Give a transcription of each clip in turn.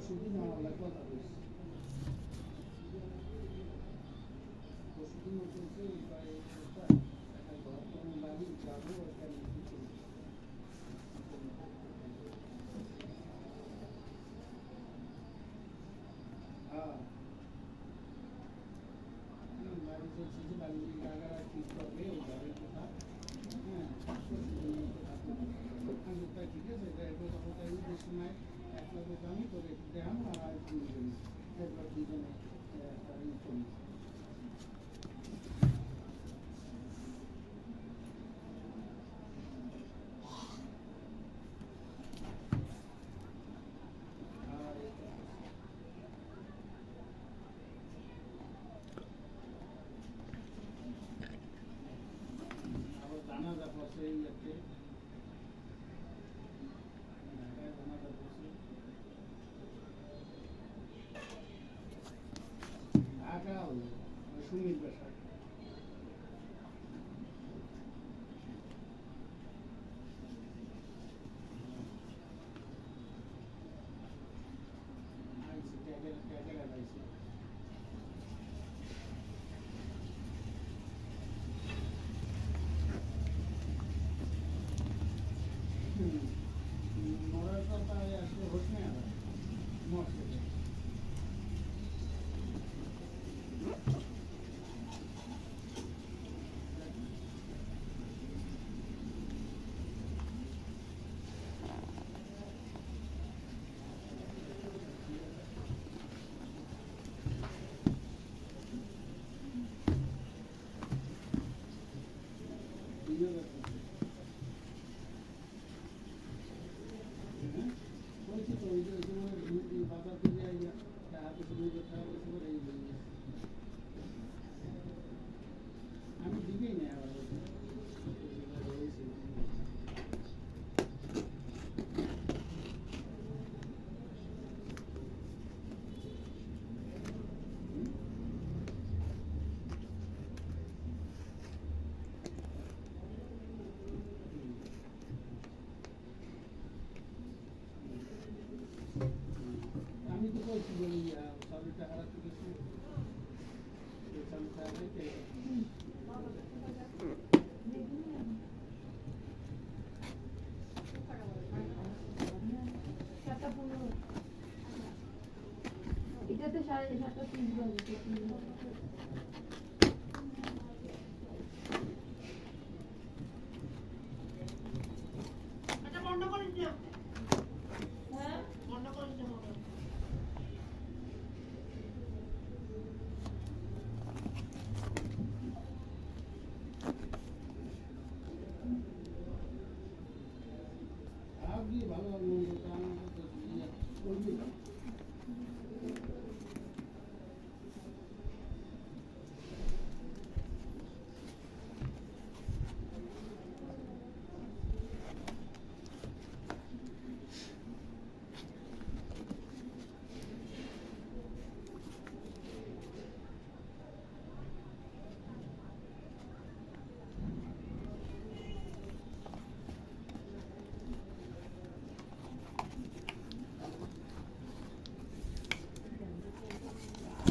পরশুদিন আমার কথা বলছি, পরশুদিন বলছে একটা ঘর কোনো বাড়ি যাবো এখানে কিছু হ্যাঁ বাড়ি চলছে যে বাড়ি জায়গা ঠিক করবে ওই ঘরের কথা। হ্যাঁ আমি তাই ঠিক আছে কথা কোথায় ওই সময় এক লোক আমি তোকে একটু দেখানো আর একটু একবার দুজনে একটা ই করি। আবার জানাজা পড়ছে এই একটা জানাজা পড়ছে ঢাকা হলো সুমির বাসা। আইসি ট্যাগের আইসি মরার কথা আসলে হোস না আবার মরছে পরিচিত ওই যে বাজার থেকে হাতে শুরু করতে হবে আমি দিবেই না আবার আমি তো বলছি বলি সাবিরটা হারাতে গেছি সাবিরটা হারাইতে এটাতে 7:30 বাজে। আপনি ভালো মন্দ আমাকে তো করবি না।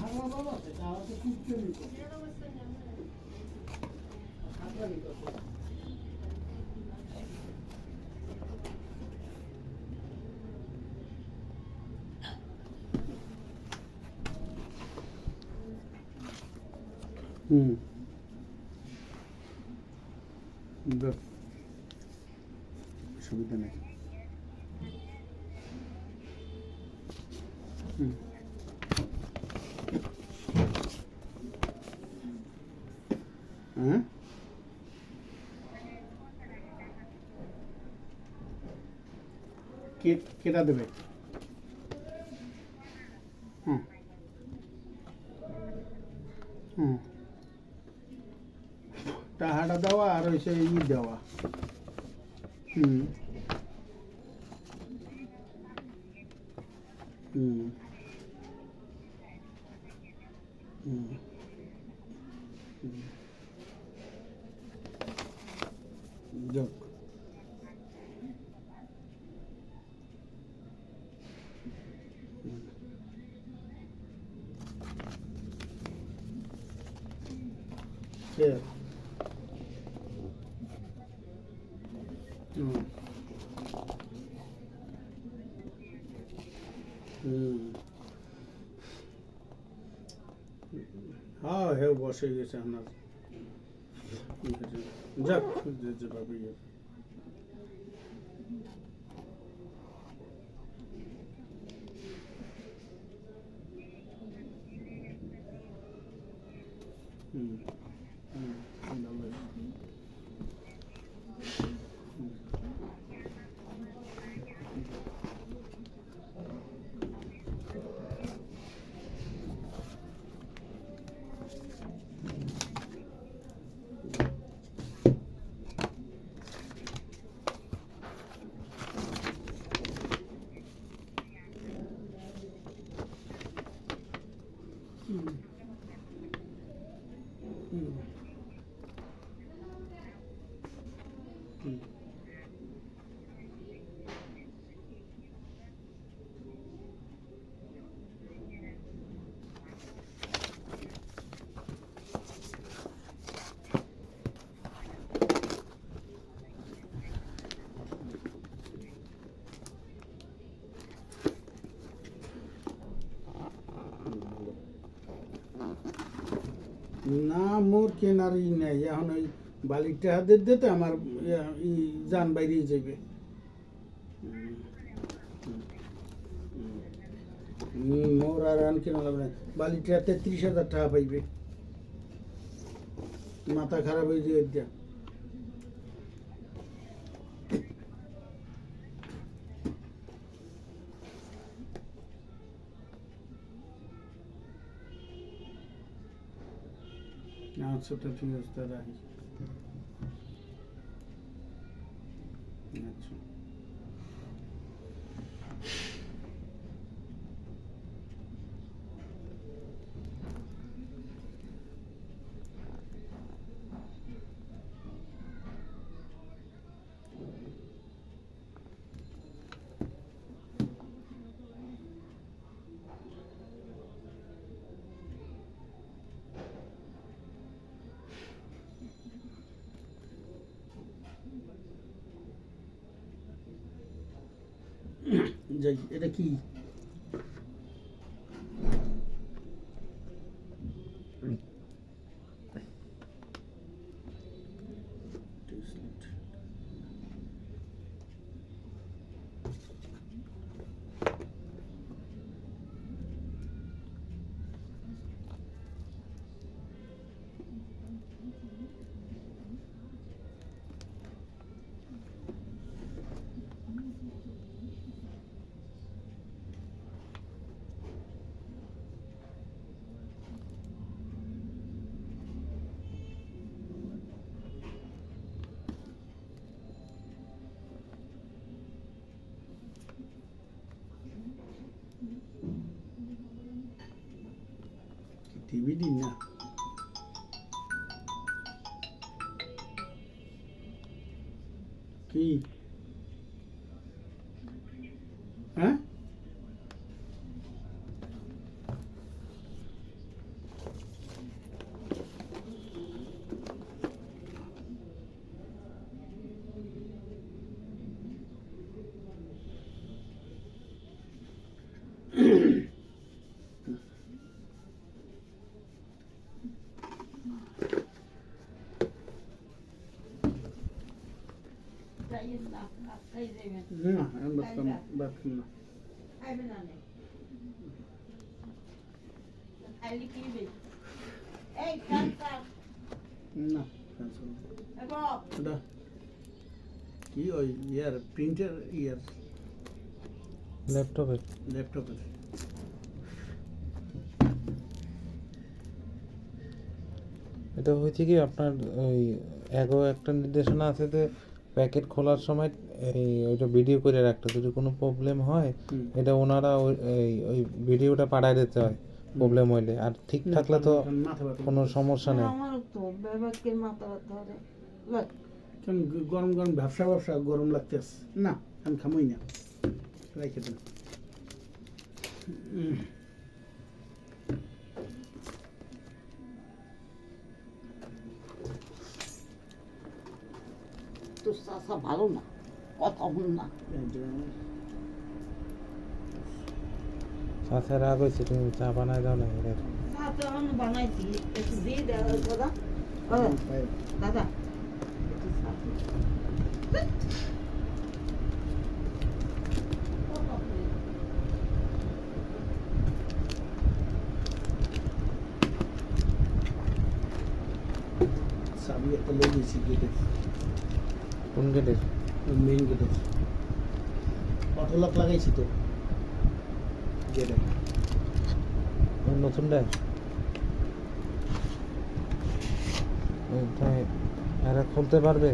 আমার বাবা আছে তাহলে তো কিচ্ছু নেই খাতরা নিতে সুবিধা নেই হ্যাঁ কেটা দেবে হুম হুম টাহাটা দেওয়া আর হচ্ছে ই দেওয়া হুম হুম হুম যাক হুম Yeah. হ্যাঁ হ্যাঁ বসে গেছে আপনার যাক যেতে পারবে না মোর কেনারই নেই এখন ওই বালিটা হাতের দিতে আমার যান বাইরেই যাবে মোর আর আন কেনা লাগবে না বালিটা 33,000 টাকা পাইবে মাথা খারাপ হয়ে যায় দিয়া আচ্ছা তো ঠিক আছে তা রাখি আচ্ছা যাই এটা কি টিভি না কি হ্যাঁ না আমি বাথরুম না না কি ওই ইয়ার প্রিন্টার ইয়ার ল্যাপটপের এটা হয়েছে কি আপনার ওই একটা নির্দেশনা আছে যে প্যাকেট খোলার সময় ওইটা ভিডিও করে রাখতে যদি কোনো প্রবলেম হয় এটা ওনারা ওই ভিডিওটা পাঠায় দিতে হয় প্রবলেম হইলে আর ঠিক থাকলে তো কোনো সমস্যা নেই আমার তো বেবাকের মাথা ব্যথা ধরে গরম গরম ব্যবসা গরম লাগতেছে না আমি খামই না রাইখে দেন চাচা ভালো না, কথা বল না। চাষের রাগ হয়েছে, তুমি চা বানায় দাও না এদের। চা তো আমি বানাইছি, একটু দিয়ে দাও দাদা। দাদা একটু চা দিও। চাবি একটা লেগেছি গেটে, কোন গেটের? মেইন গেটে অটো লক লাগাইছি তো গেটে। ওই নতুনটা? ওইটাই এরা খুলতে পারবে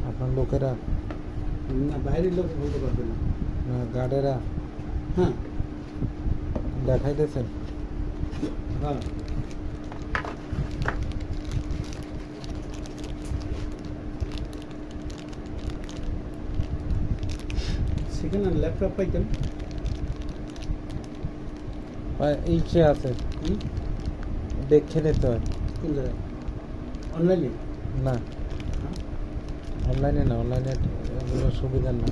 আপনার লোকেরা না, বাইরের লোক বলতে পারবে না। না গার্ডেরা হ্যাঁ দেখাইতেছেন? হ্যাঁ, সেখানে ল্যাপটপ পাইতেন। ইচ্ছে আছে, হুম, দেখে নিতে হয়। কোন জায়গায়? অনলাইনে? না অনলাইনে না, অনলাইনে এগুলো সুবিধা না।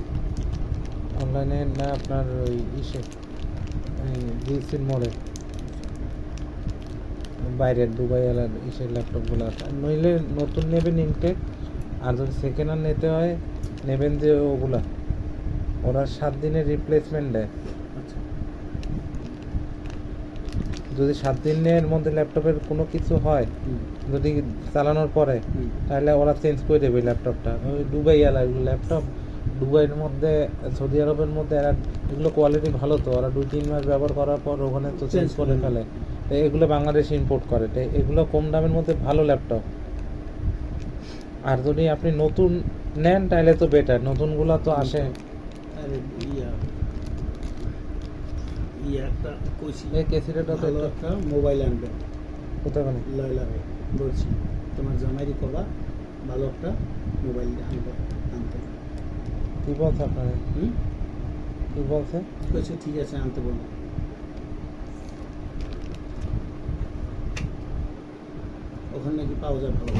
অনলাইনে না, আপনার ওই ইসে জিএসির মোড়ে বাইরের দুবাই এলার ইসের ল্যাপটপগুলো আছে। নইলে নতুন নেবেন ইনটেক, আর যদি সেকেন্ড হ্যান্ড নিতে হয় নেবেন যে ওগুলা, ওরা 7 দিনের রিপ্লেসমেন্ট দেয়। আচ্ছা, যদি 7 দিনের মধ্যে ল্যাপটপের কোনো কিছু হয়, হুম, যদি চালানোর পরে, হুম, তাহলে ওরা চেঞ্জ করে দেবে ল্যাপটপটা। ওই দুবাই এলার ল্যাপটপ, দুবাইয়ের মধ্যে সৌদি আরবের মধ্যে এরা এগুলো কোয়ালিটি ভালো, তো ওরা 2-3 মাস ব্যবহার করার পর ওখানে তো চেঞ্জ Change করে করে ফেলে। তো এগুলো বাংলাদেশ ইম্পোর্ট করে, তো এগুলো কম দামের মধ্যে ভালো ল্যাপটপ। আর যদি আপনি নতুন নেন তাহলে তো বেটার, নতুনগুলো তো আসে। আরে ইয়া একটা কইছি, এই কেসিটা তো ভালো একটা মোবাইল আনবে। কোথায় মানে লয়লারে বলছি, তোমার জামাইরি কবা ভালো একটা মোবাইল আনবে, আনতে। কি বলছে আপনার? হুম, কি বলছে? কইছে ঠিক আছে আনতে বলবো। ওখানে নাকি পাওয়া যায় ভালো।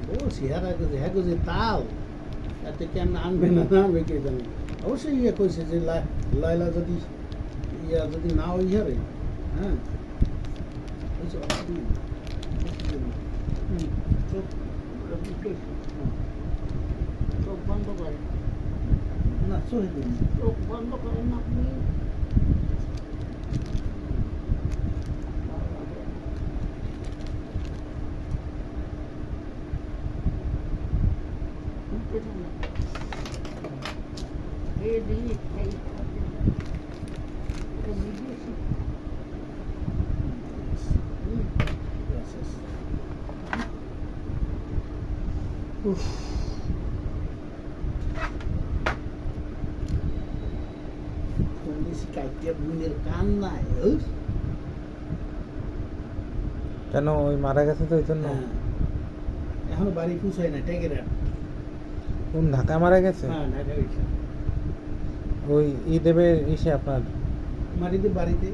বলছি হ্যাঁ যে তাও এতে কেন আনবে না, না আনবে কে জানে। অবশ্যই ইয়ে কইছে যে লয়লা যদি ইয়া যদি না ওই হবে, হ্যাঁ বুঝছো? চোখ চোখ বন্ধ করেন, না চলে দিন, চোখ বন্ধ করেন আপনি। এই জিনিস খাই কাইটিয়া বুনের কান নাই। কেন ওই মারা গেছে তো ওই জন্য? হ্যাঁ, এখনো বাড়ি পৌঁছায় না, টেকে রাখ। কোন ঢাকায় মারা গেছে? হ্যাঁ, ঢাকা গেছে। ওই দেবে ইসে আপনার মাটিতে বাড়িতে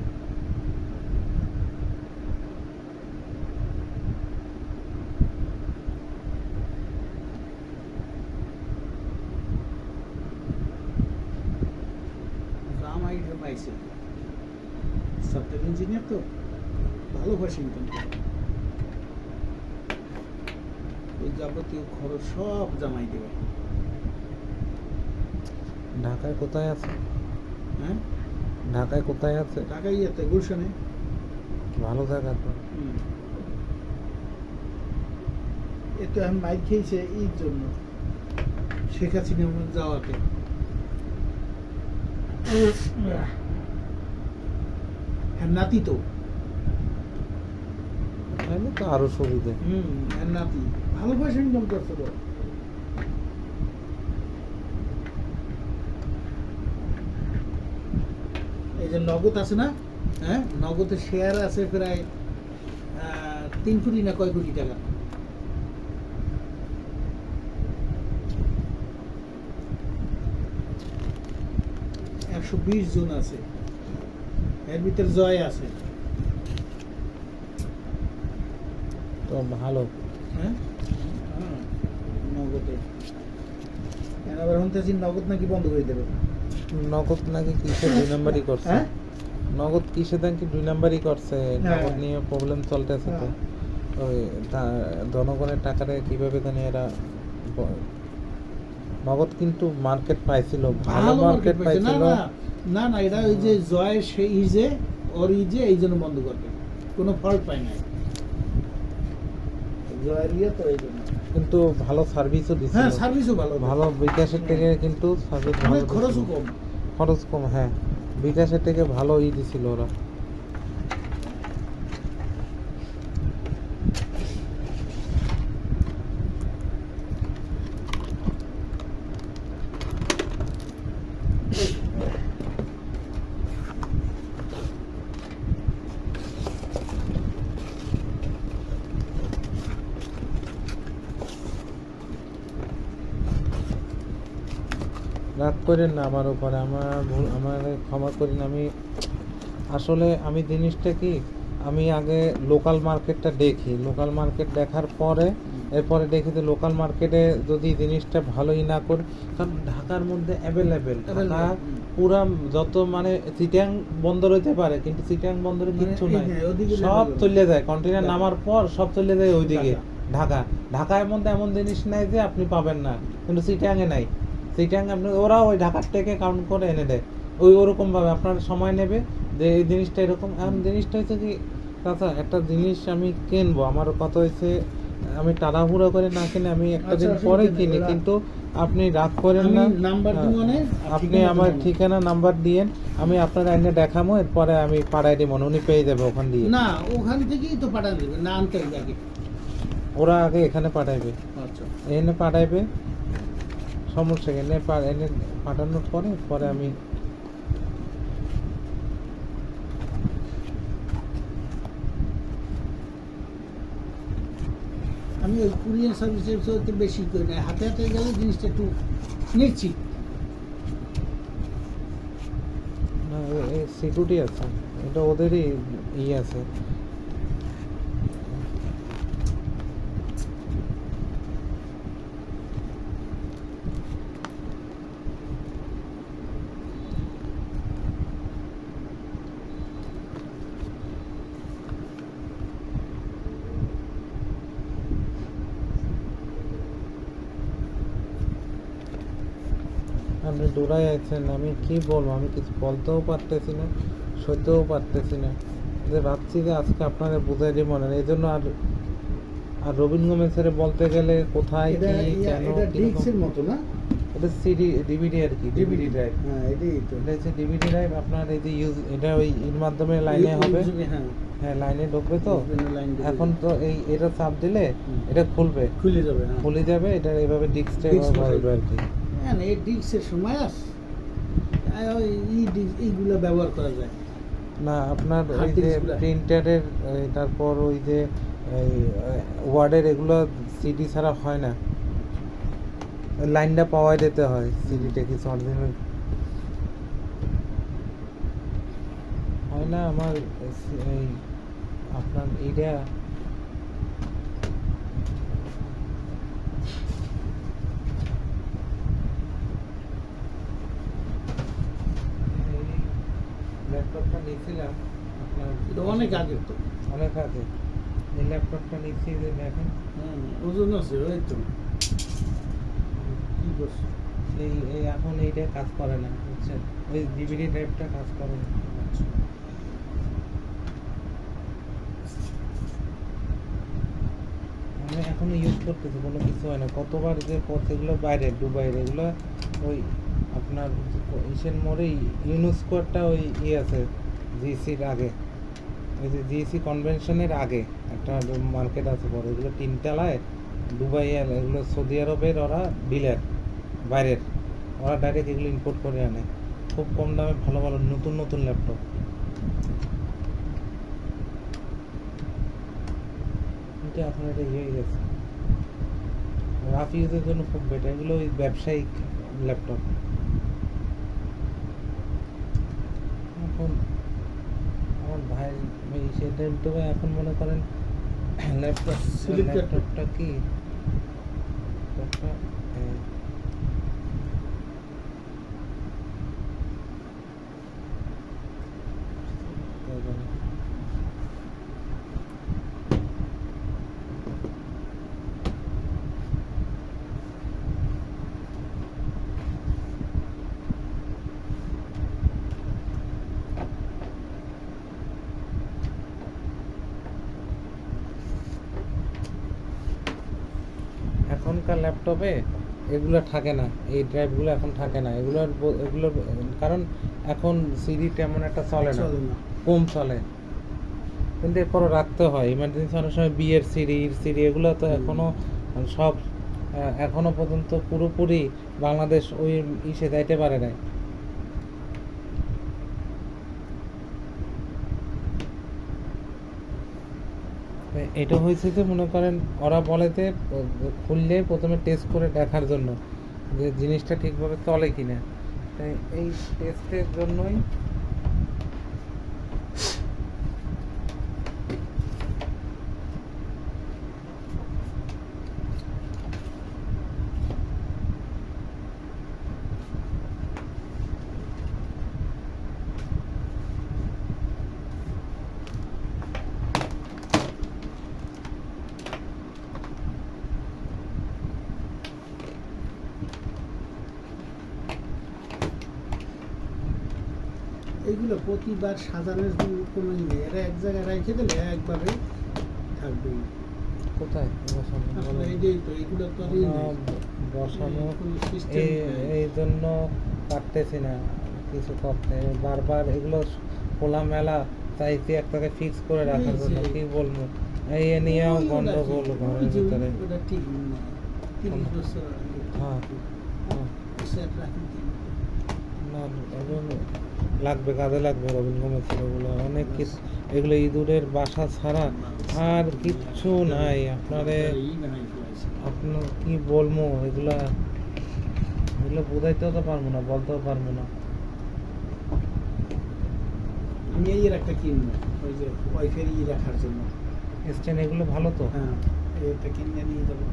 জামাইটা পাইছে, সফটওয়্যার ইঞ্জিনিয়ার তো, ভালোবাসি ইনকাম করে। ওই যাবতীয় খরচ সব জামাই দেবে। ঢাকায় কোথায় আছে? হ্যাঁ, ঢাকায় কোথায় আছে? ঢাকায় ইয়েতে গুলশানে। ভালো জায়গা তো। এ তো এখন মাইর খেয়েছে এই জন্য, শেখ হাসিনা যাওয়াতে। হ্যাঁ, নাতি তো। তাহলে তো আরো সুবিধে। হ্যাঁ, নাতি ভালো পয়সা ইনকাম করছে তো। এই যে নগদ আছে না, হ্যাঁ, নগদের শেয়ার আছে প্রায় 3 কোটি না কয় কোটি টাকা। 120 জন আছে, এর ভিতরে জয় আছে। তো ভালো। হ্যাঁ হ্যাঁ, নগদে আবার শুনতেছি নগদ নাকি বন্ধ করে দেবে। নগদ নাকি কিসে 2 নাম্বারই করছে, হ্যাঁ? নগদ কিসে নাকি 2 নাম্বারই করছে, হ্যাঁ। নগদ নিয়ে প্রবলেম চলতেছে তো। ওই জনগণের টাকাটা কিভাবে জানি এরা নগদ কিন্তু মার্কেট পাইছিল, ভালো মার্কেট পাইছে। না পাইছিল। না না না, এটা ওই যে জয় সে ইজে ওর ইজে এই জন্য বন্ধ করবে, কোনো ফল্ট পায় নাই জয়ের ইয়ে তো এই জন্য। কিন্তু ভালো সার্ভিসও দিছিল। হ্যাঁ সার্ভিসও ভালো ভালো বিকাশের থেকে কিন্তু সার্ভিস ভালো অনেক খরচও দিছিল। কম। খরচ কম, হ্যাঁ বিকাশের থেকে ভালো দিছিল ওরা। রাগ করেন না আমার উপরে, আমার ভুল, আমার ক্ষমা করেন। আসলে আমি জিনিসটা কি, আমি আগে লোকাল মার্কেটটা দেখি, লোকাল মার্কেট দেখার পরে এরপরে দেখি যে লোকাল মার্কেটে যদি জিনিসটা ভালোই না করে, কারণ ঢাকার মধ্যে অ্যাভেলেবেল, ঢাকা পুরা যত মানে চিটাং বন্দর হইতে পারে কিন্তু চিটাং বন্দরে কিচ্ছু নাই, সব চলে যায় কন্টেনার নামার পর সব চলে যায় ওইদিকে ঢাকা। ঢাকার মধ্যে এমন জিনিস নাই যে আপনি পাবেন না, কিন্তু চিটাংয়ে নাই। চিটাং আপনি ওরা ওই ঢাকার থেকে কাউন্ট করে এনে দেয়, ওরকম ভাবে আপনার সময় নেবে যে এই জিনিসটা এরকম। এখন জিনিসটা হচ্ছে কি চাচা, একটা জিনিস আমি কিনবো, আমার কথা হয়েছে আমি তাড়াহুড়ো করে না কিনে আমি একটা দিন পরে কিনি, কিন্তু আপনি রাগ করেন না, আপনি আমার ঠিকানা নাম্বার দিয়েন, আমি আপনার আইনে দেখাবো, এরপরে আমি পাঠাই দিব, উনি পেয়ে যাবে ওখান দিয়ে। না ওখান থেকেই তো পাঠান দেবে না, আনতে হবে আগে। ওরা আগে এখানে পাঠাইবে, আচ্ছা এনে পাঠাইবে, সমস্যা কি? এনে পাঠানোর পরে আমি আমি ওই কুরিয়ার সার্ভিসের তো বেশি করি না, হাতে হাতে গেলে জিনিসটা একটু নিশ্চিত। সিকিউরিটি আছে, এটা ওদেরই আছে। আপনি দৌড়াই আছেন, আমি কি বলবো, আমি কিছু বলতেও পারতেছি না, সইতেও পারতেছি না, যে ভাবছি যে আজকে আপনাদের বোঝাই দিব না। এই জন্য আর রবীন গোমেজের বলতে গেলে কোথায় কি কেন এটা ডিস্কের মতো না, এটা সিডি ডিভিডি আর কি, ডিভিডি ড্রাইভ। হ্যাঁ এটাই তো, এটা হচ্ছে ডিভিডি ড্রাইভ। আপনার এই যে এটা ওই এর মাধ্যমে লাইনে হবে, হ্যাঁ হ্যাঁ লাইনে ঢুকবে তো। লাইন এখন তো এটা চাপ দিলে এটা খুলবে, খুলে যাবে, খুলে যাবে, এটা এইভাবে ডিস্কটা বলবে আর কি। হ্যাঁ এই ডিস্কের সময় এইগুলো ব্যবহার করা যায় না আপনার ওই Hard যে disk গুলা। প্রিন্টারের, তারপর ওই যে ওয়ার্ডের, এগুলো সিডি ছাড়া হয় না, লাইনটা পাওয়াই দিতে হয়, সিডিটা কিছু অরিজিনাল হয় না। আমার এই আপনার এইটা ল্যাপটপটা নিয়েছিলাম আপনার, এটা অনেক আগে তো, অনেক আগে এই ল্যাপটপটা নিচ্ছি, যে দেখেন ওজন আছে ওই তো কি করছে এই এখন এইটা কাজ করে না, বুঝছেন, ওই ডিভিডি ড্রাইভটা কাজ করে না। আমি এখনো ইউজ করতেছি, কোনো কিছু হয় না। কতবার যে পথ, এগুলো বাইরে দুবাইয়ের, এগুলো ওই আপনার ইসের মোড়ে ইউনেস্কোটা ওই আছে জিসির আগে, ওই যে জিসি কনভেনশনের আগে একটা মার্কেট আছে বড়, এগুলো 3 তলায়, দুবাই এগুলো সৌদি আরবের ওরা ডিলার বাইরের, ওরা ডাইরেক্ট এগুলো ইম্পোর্ট করে আনে খুব কম দামে, ভালো ভালো নতুন নতুন ল্যাপটপ। কিন্তু এখন এটা হয়ে গেছে, রাফ ইউজের জন্য খুব বেটার, এগুলো ওই ব্যবসায়িক ল্যাপটপ। ওই সেটা তো এখন মনে করেন Select করতে- ল্যাপটপটা কি ল্যাপটপটা এখনকার ল্যাপটপে এগুলো থাকে না, এই ড্রাইভগুলো এখন থাকে না, এগুলোর কারণ এখন সিডি তেমন একটা চলে না, চলে না। কম চলে, কিন্তু এরপরও রাখতে হয় ইমার্জেন্সি। অনেক সময় বিয়ের সিডি সিডি এগুলো তো এখনো সব এখনো পর্যন্ত পুরোপুরি বাংলাদেশ ওই ইসে যাইতে পারে নাই। এটা হয়েছে যে মনে করেন ওরা বলে যে খুললে প্রথমে টেস্ট করে দেখার জন্য যে জিনিসটা ঠিকভাবে চলে কিনা, তাই এই টেস্টের জন্যই এইগুলো প্রতিবার সাজানোর কোনো ই নেই, এরা এক জায়গায় রেখে দিলে একবারে থাকবে। কোথায় বসানো আসলে বলেন? এইটাই তো, এগুলো তো আর ই নেই। বসানো কোনো system নেই। এই জন্য পারতেছি না কিছু করতে, বারবার এগুলো খোলা মেলা চাইছি একটাকে ফিক্স করে রাখার জন্য, কি বলবো এই নিয়েও ওই ওটা গন্ডগোল কি? ঘরের ওই যে ভিতরে। ওটা ঠিক না। 30 বছর আগে। হ্যাঁ, হ্যাঁ। সেট রাখেন কি? না এগুলো লাগবে, কাজে লাগবে রবীন্দ্র ওগুলো অনেক কিছু, এগুলো ইঁদুরের বাসা ছাড়া আর কিচ্ছু নাই। আপনারে ই বানাই ফেলাইছে। আপনার কি বলবো, এগুলো বোঝাইতেও তো পারবো না, বলতেও পারবো না। আমি এই একটা কিনবো, ওই যে ওয়াইফের ই রাখার জন্য। স্ট্যান্ড এগুলো ভালো তো। হ্যাঁ, এটা কিনে নিয়ে যাবো।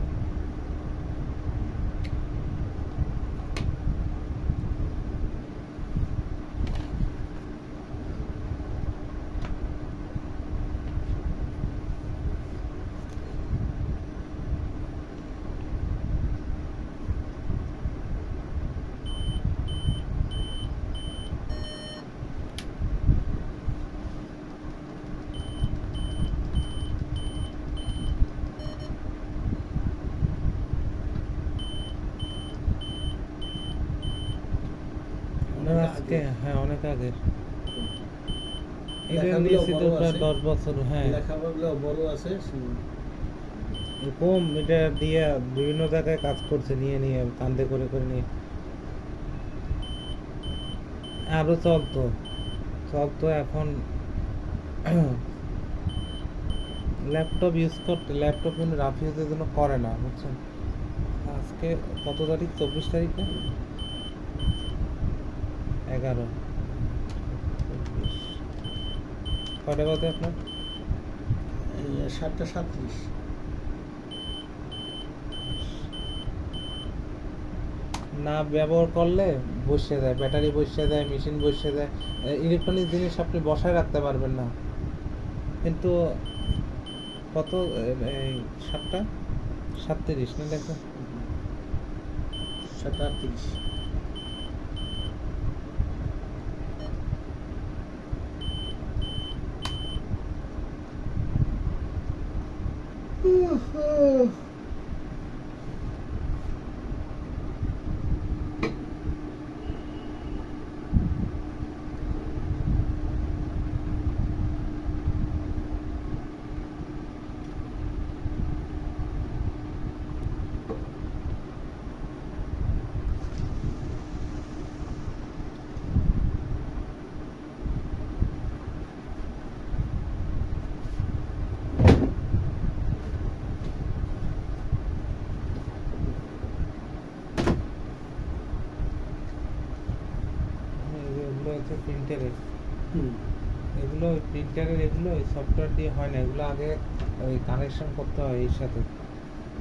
ওনার আজকে হ্যাঁ অনেক আগের, এটা লেখাগুলো নিয়েছি তো বড় প্রায় আছে। 10 বছর। হ্যাঁ লেখাগুলো বড় আছে। এরকম এটা দিয়ে বিভিন্ন জায়গায় কাজ করছে, নিয়ে নিয়ে কান্দে করে করে নিয়ে আরো চলতো এখন ল্যাপটপ ইউজ করতে, ল্যাপটপ কিন্তু রাফ ইউজের জন্য করে না, বুঝছেন। আজকে কত তারিখ? 24 তারিখে 11 কটা বাজে আপনার? 7:37। না ব্যবহার করলে বসে যায়, ব্যাটারি বসে যায়, মেশিন বসে যায়, ইলেকট্রনিক জিনিস আপনি বসায় রাখতে পারবেন না। কিন্তু কত এই 7:37 না দেখো 7:38। এগুলো হচ্ছে প্রিন্টারের, হুম। এগুলো প্রিন্টারের এগুলো ওই সফটওয়্যার দিয়ে হয় না, এগুলো আগে ওই কানেকশন করতে হয় এর সাথে,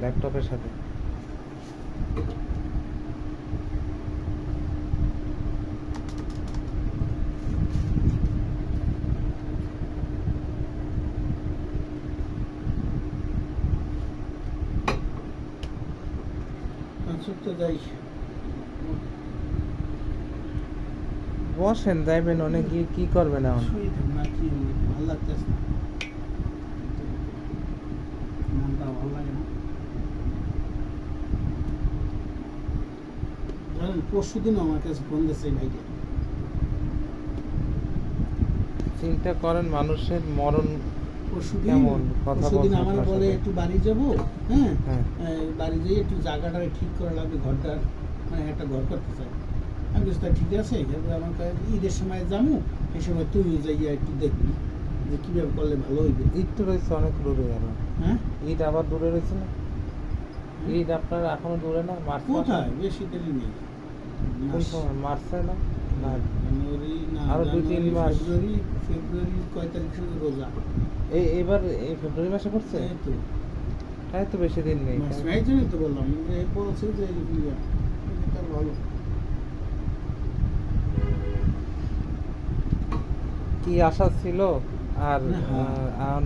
ল্যাপটপের সাথে। তো যাই বসেন, যাইবেন অনেক গিয়ে কি করবেন এখন? শুয়ে থাক না, কি ভালো লাগতেছে না, মনটা ভালো লাগে না। জানেন পরশুদিন আমার কাছে ফোন দিচ্ছে এই ভাইটা, চিন্তা করেন মানুষের মরণ পরশুদিন কেমন কথা পরশুদিন বলছে আমার আপনার বলে সাথে। একটু বাড়ি যাব, হ্যাঁ হ্যাঁ। বাড়ি যেয়ে একটু জায়গাটা ঠিক করা লাগবে, ঘরটা মানে একটা ঘর করতে চাই। আমি বলছি তা ঠিক আছে, এবার আমার ঈদের সময় যাবো, এই সময় তুই যাইয়া একটু দেখবি যে কীভাবে করলে ভালো হইবে। ঈদ তো রয়েছে অনেক দূরে আরো, হ্যাঁ ঈদ আবার দূরে রয়েছে না? ঈদ আপনার এখনো দূরে না? মার্চ মাসে? কোথায়, বেশি দেরি নেই, কোন সময়? মার্চে না? না, জানুয়ারি না, আরো 2-3 মাস। ফেব্রুয়ারি কয় তারিখ থেকে রোজা? এবার এই ফেব্রুয়ারি মাসে পড়ছে, এই তো তাই তো বেশি দিন নেই। মাস, এই জন্যই তো বললাম যে বলছে যে তার ভালো। কি আশা ছিল আর হ্যাঁ।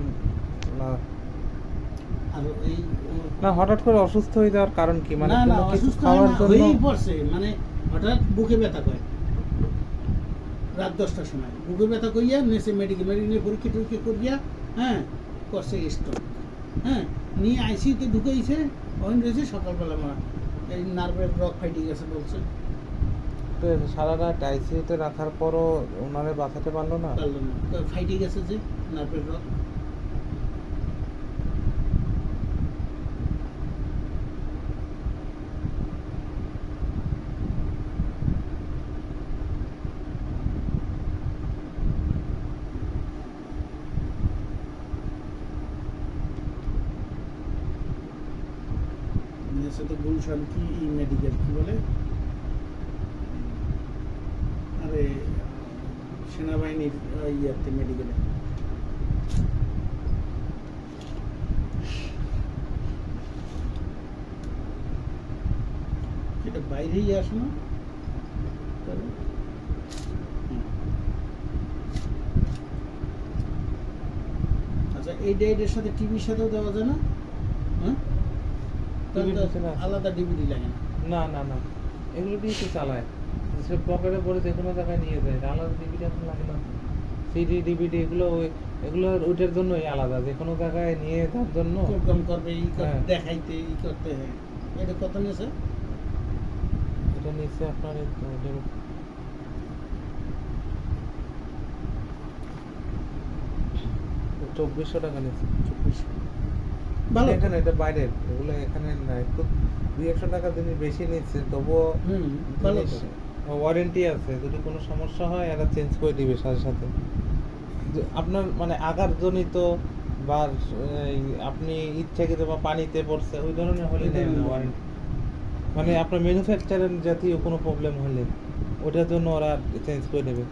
আর এই না, হঠাৎ করে অসুস্থ হয়ে যাওয়ার কারণ কি? মানে না না কোনো কিছু অসুস্থ খাওয়ার জন্য? হয়েই পড়ছে, মানে হঠাৎ বুকে ব্যথা করে রাত 10টার সময়, বুকে ব্যথা করিয়া নেছে মেডিকেল পরীক্ষা টরীক্ষা করিয়া, হ্যাঁ করছে স্ট্রোক, হ্যাঁ নিয়ে আইসিইউতে ঢুকেছে, ওখানে রয়েছে। সকালবেলা আমার এই নার্ভের রক ফাইটে গেছে বলছে, তো সারা রাত আইসিইউতে রাখার পরও ওনারে বাঁচাতে পারলো না? পারলো না, ফাইটে গেছে যে নার্ভের রক। সাথে গুলশান কি মেডিকেল কি বলে, আরে সেনাবাহিনীর ইয়াতে মেডিকেলে। এটা বাইরেই আসে না তাহলে? আচ্ছা এই ডেটের সাথে টিভির সাথেও দেওয়া যায় না? হ্যাঁ TV র পিছনে আছে। আলাদা ডিভিডি লাগে না? না না না, এগুলো দিয়ে তো চালায়, সে পকেটে পরে যে কোনো জায়গায় নিয়ে যায়, আলাদা ডিভিডি এখন লাগে না। সিডি ডিভিডি এগুলো এগুলো ওইটার জন্যই আলাদা, যে কোনো জায়গায় নিয়ে যাওয়ার জন্য। প্রোগ্রাম করবে হ্যাঁ। দেখাইতে করতে, হ্যাঁ। এটা কত নিয়েছে? এটা নিচ্ছে আপনার 2400 টাকা নিচ্ছে। 2400 ভালো। এখানে এটা বাইরের, এগুলো এখানে না, একটু 200 টাকা জিনিস বেশি নিচ্ছে, তবুও ভালো তো। ওয়ারেন্টি আছে, যদি কোনো সমস্যা হয় এরা চেঞ্জ করে দিবে সাথে সাথে। যে আপনার মানে আঘাতজনিত বা আপনি ইচ্ছাকৃত বা পানিতে পড়ছে ওই ধরনের হলে নেয় না ওয়ারেন্টি, মানে আপনার ম্যানুফ্যাকচারের জাতীয় কোনো প্রবলেম হলে ওটার জন্য ওরা চেঞ্জ করে দেবে।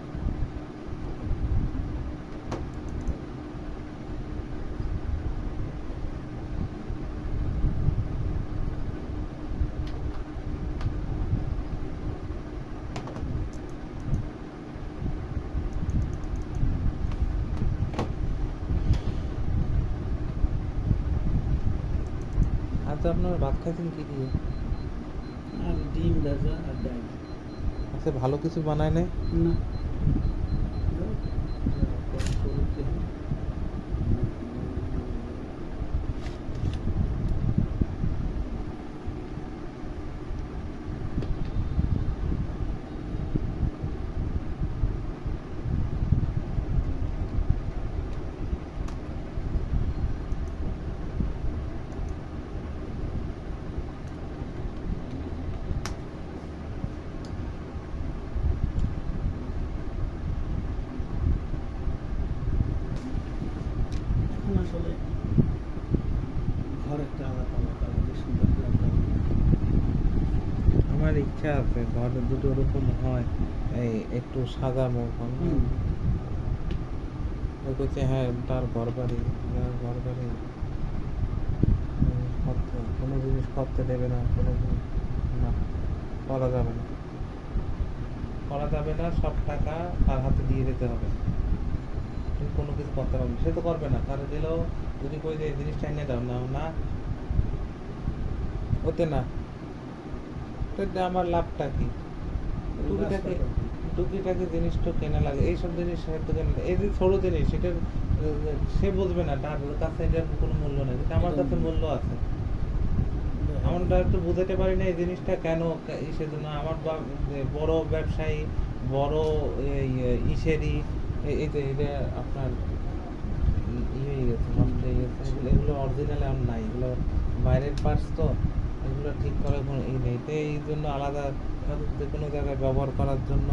আচ্ছা, আপনার ভাত খাইছেন কি দিয়ে? আর ডিম ভাজা আর ডাল। আচ্ছা, ভালো কিছু বানায় নাই? না আসলে ঘর একটা আলাদা আলাদা আলাদা সুন্দর করে বানানো। আমার ইচ্ছা আছে ঘর দুটো ওরকম হয়, এই একটু সাজানো, কইছে হ্যাঁ তার ঘর বাড়ি কোনো জিনিস করতে দেবে না, কোনো জিনিস না করা যাবে না, সব টাকা তার হাতে দিয়ে দিতে হবে, তুমি কোনো কিছু করতে পারবে না। সে তো করবে না, তারা দিলেও যদি কই যে এই জিনিসটা এনে দাও, না ওতে না, তো আমার লাভটা কি? টুকিটাকি জিনিস তো কেনা লাগে, এইসব জিনিস সে তো কেনা, এই যে ছোট জিনিস সেটার সে বুঝবে না, তার কাছে এটার কোনো মূল্য নেই, কিন্তু আমার কাছে মূল্য আছে। আমরা একটু বুঝাতে পারি না এই জিনিসটা কেন, সেজন্য আমার বড় ব্যবসায়ী, বড় ইসেরই এই যে এটা আপনার ইয়ে হয়ে গেছে, নষ্ট হয়ে গেছে, এগুলো অরিজিনাল আর নাই, এগুলো বাইরের পার্টস, তো এগুলো ঠিক করার কোনো ই নেই, তো এই জন্য আলাদা যে কোনো জায়গায় ব্যবহার করার জন্য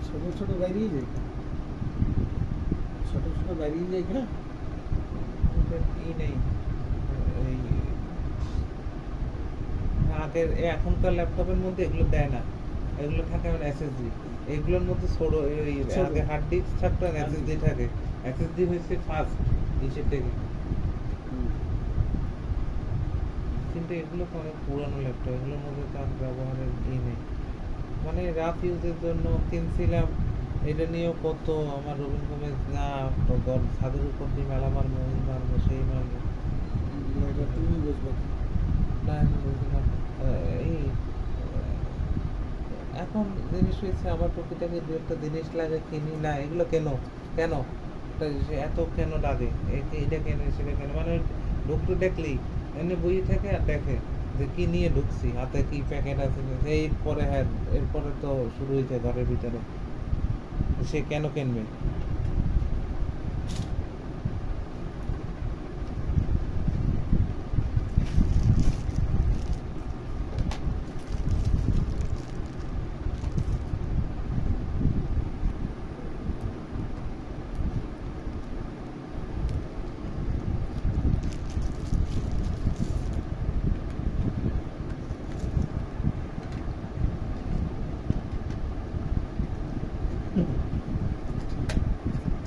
ছোট ছোট বাইরেই যায়, ছোট ছোট বাইরেই যায় কিনা ই নেই। এই আগের এখনকার ল্যাপটপের মধ্যে এগুলো দেয় না, এগুলো থাকে এসএসডি, এগুলোর মধ্যে আগে হার্ড ডিস্ক থাকতো, এসএসডি থাকে, এসএসডি হয়েছে ফার্স্ট ইসের থেকে, কিন্তু এগুলো তো অনেক পুরানো ল্যাপটপ, এগুলোর মধ্যে তার ব্যবহারের ই নেই, মানে রাফ ইউজের জন্য কিনছিলাম। এটা নিয়েও কত আমার রবীন্দ্র কলেজ না ছাদের উপর দিয়ে মেলা মারবো, এই মারবো, সেই মারবো, তুমি বুঝবে না আমি বলতে পারবো এই এখন জিনিস হয়েছে, আমার টুকিটাকি দু একটা জিনিস লাগে, কিনি না, এগুলো কেন এত কেন লাগে, এটা কেন সেটা কেন, মানে ঢুকতে দেখলি এমনি বই থেকে আর দেখে যে কি নিয়ে ঢুকছি, হাতে কি প্যাকেট আছে, এরপরে হ্যাঁ এরপরে তো শুরু হয়েছে ঘরের ভিতরে, সে কেন কিনবে?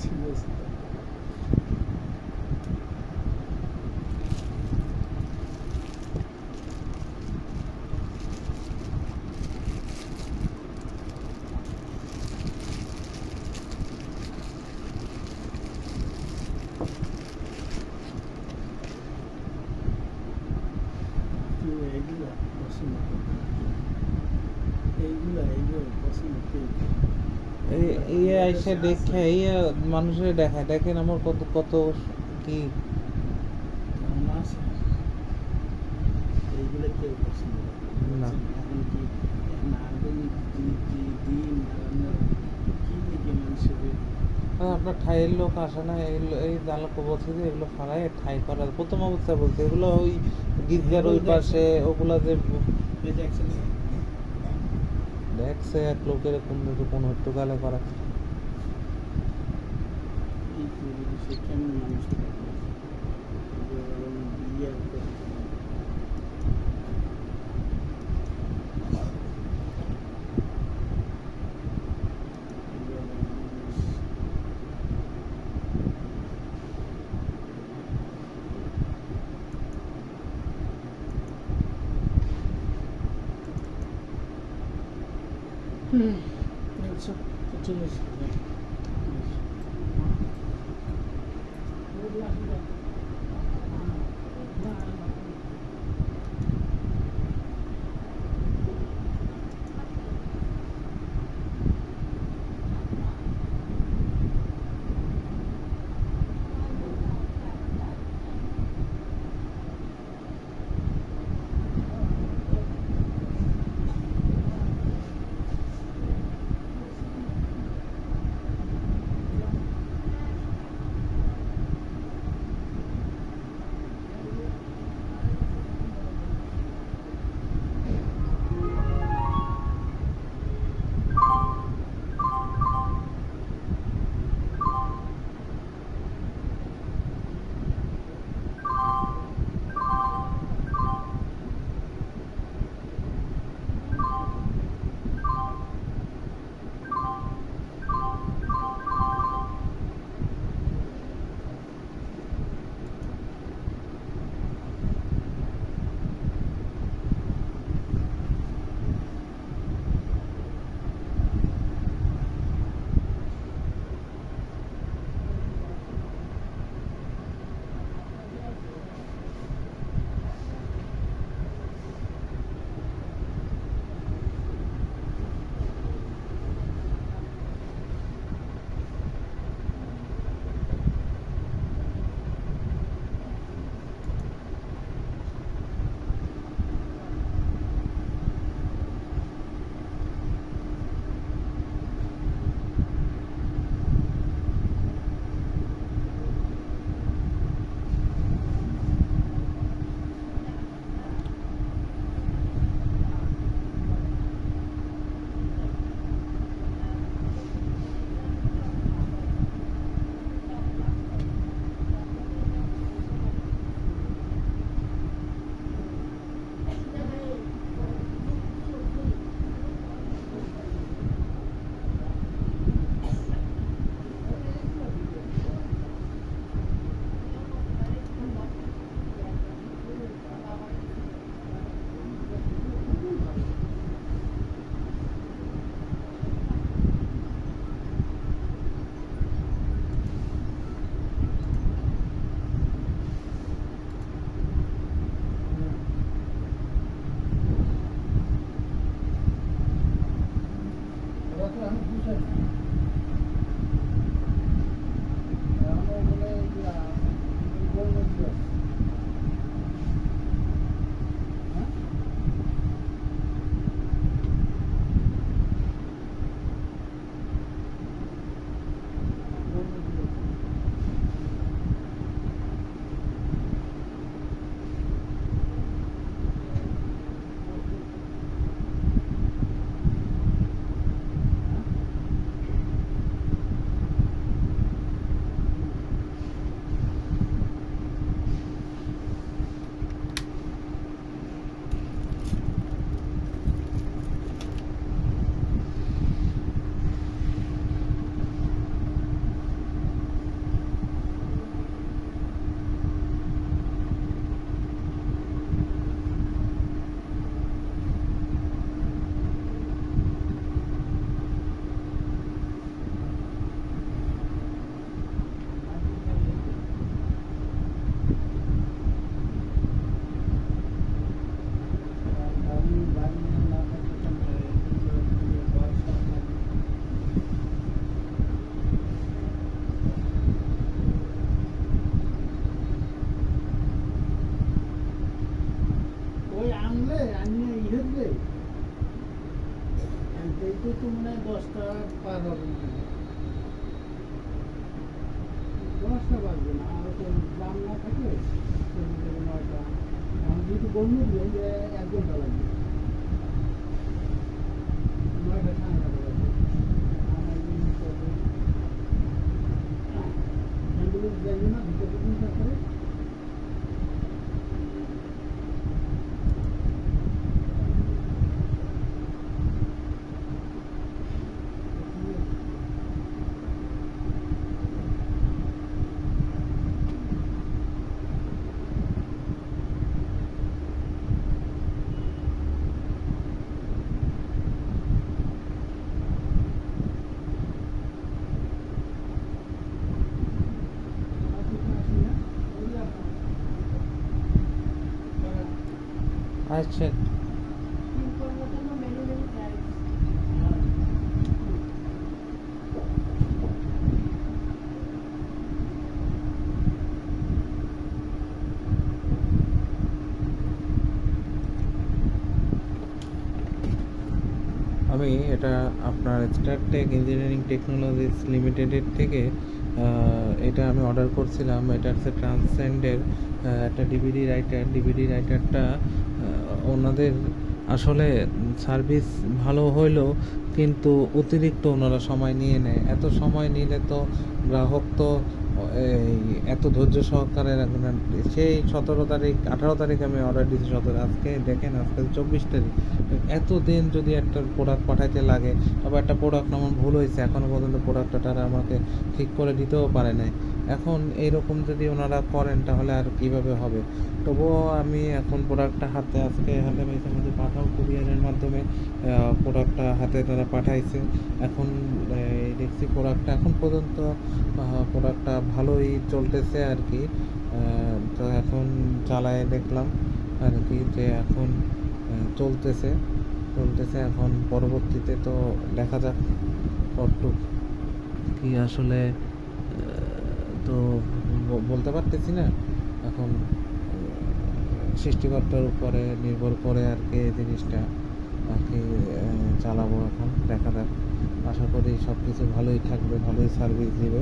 ঠিক আছে। এইগুলো পছন্দ আইসা দেখে মানুষের দেখায়, দেখেন আমার কত কত কি এইগুলো কেউ পছন্দ না। এখন কি আধুনিক দিন কি দিকে মানুষের আপনার ঠাইয়ের লোক আসে না, এই জানলা বলছে যে এগুলো ফাড়ায় ঠাই করার প্রথম অবস্থায় বলছে, এগুলো ওই গির্জার ওই পাশে ওগুলা যে দেখছে এক লোকের কোন একটু গালে করা, কেমন মানুষ আচ্ছা ঠিক আছে। আমি ইয়ে দিলে এইটা তো মনে হয় 10টা পার হবে না, 10টা বাজবে না, আর তো দাম না থাকে 9টা, আমি যেহেতু বললো যে 1 ঘন্টা লাগবে, 9টা 9:30 লাগবে। আমার অ্যাম্বুলেন্স যাইবে না ভিতরে তারপরে আচ্ছা আমি এটা আপনার স্টারটেক ইঞ্জিনিয়ারিং টেকনোলজিস লিমিটেডের থেকে এটা আমি অর্ডার করছিলাম। এটা হচ্ছে ট্রান্সেন্ডের একটা ডিভিডি রাইটারটা ওনাদের আসলে সার্ভিস ভালো হইলেও কিন্তু অতিরিক্ত ওনারা সময় নিয়ে নেয়। এত সময় নিলে তো গ্রাহক তো এই এত ধৈর্য সহকারে রাখবে না। সেই 18 তারিখ আমি অর্ডার দিয়েছি 17, আজকে দেখেন আজকে 24 তারিখ। এত দিন যদি একটা প্রোডাক্ট পাঠাইতে লাগে, তবে একটা প্রোডাক্ট আমার ভুল হয়েছে, এখনও পর্যন্ত প্রোডাক্টটা তারা আমাকে ঠিক করে দিতেও পারে নাই। এখন এইরকম যদি ওনারা করেন তাহলে আর কিভাবে হবে? তবুও আমি এখন প্রোডাক্টটা আজকে হাতে পেয়েছে মধ্যে পাঠাও কুরিয়ারের মাধ্যমে প্রোডাক্টটা হাতে তারা পাঠাইছে। এখন দেখছি প্রোডাক্টটা এখন পর্যন্ত প্রোডাক্টটা ভালোই চলতেছে আর কি। তো এখন চালায় দেখলাম আর কি যে এখন চলতেছে এখন পরবর্তীতে তো দেখা যাক কতটুক কি আসলে তো বলতে পারতেছি না। এখন সৃষ্টিকর্তার উপরে নির্ভর করে আর কি এই জিনিসটা আর কি চালাবো। এখন দেখা যাক, আশা করি সব কিছু ভালোই থাকবে, ভালোই সার্ভিস দিবে।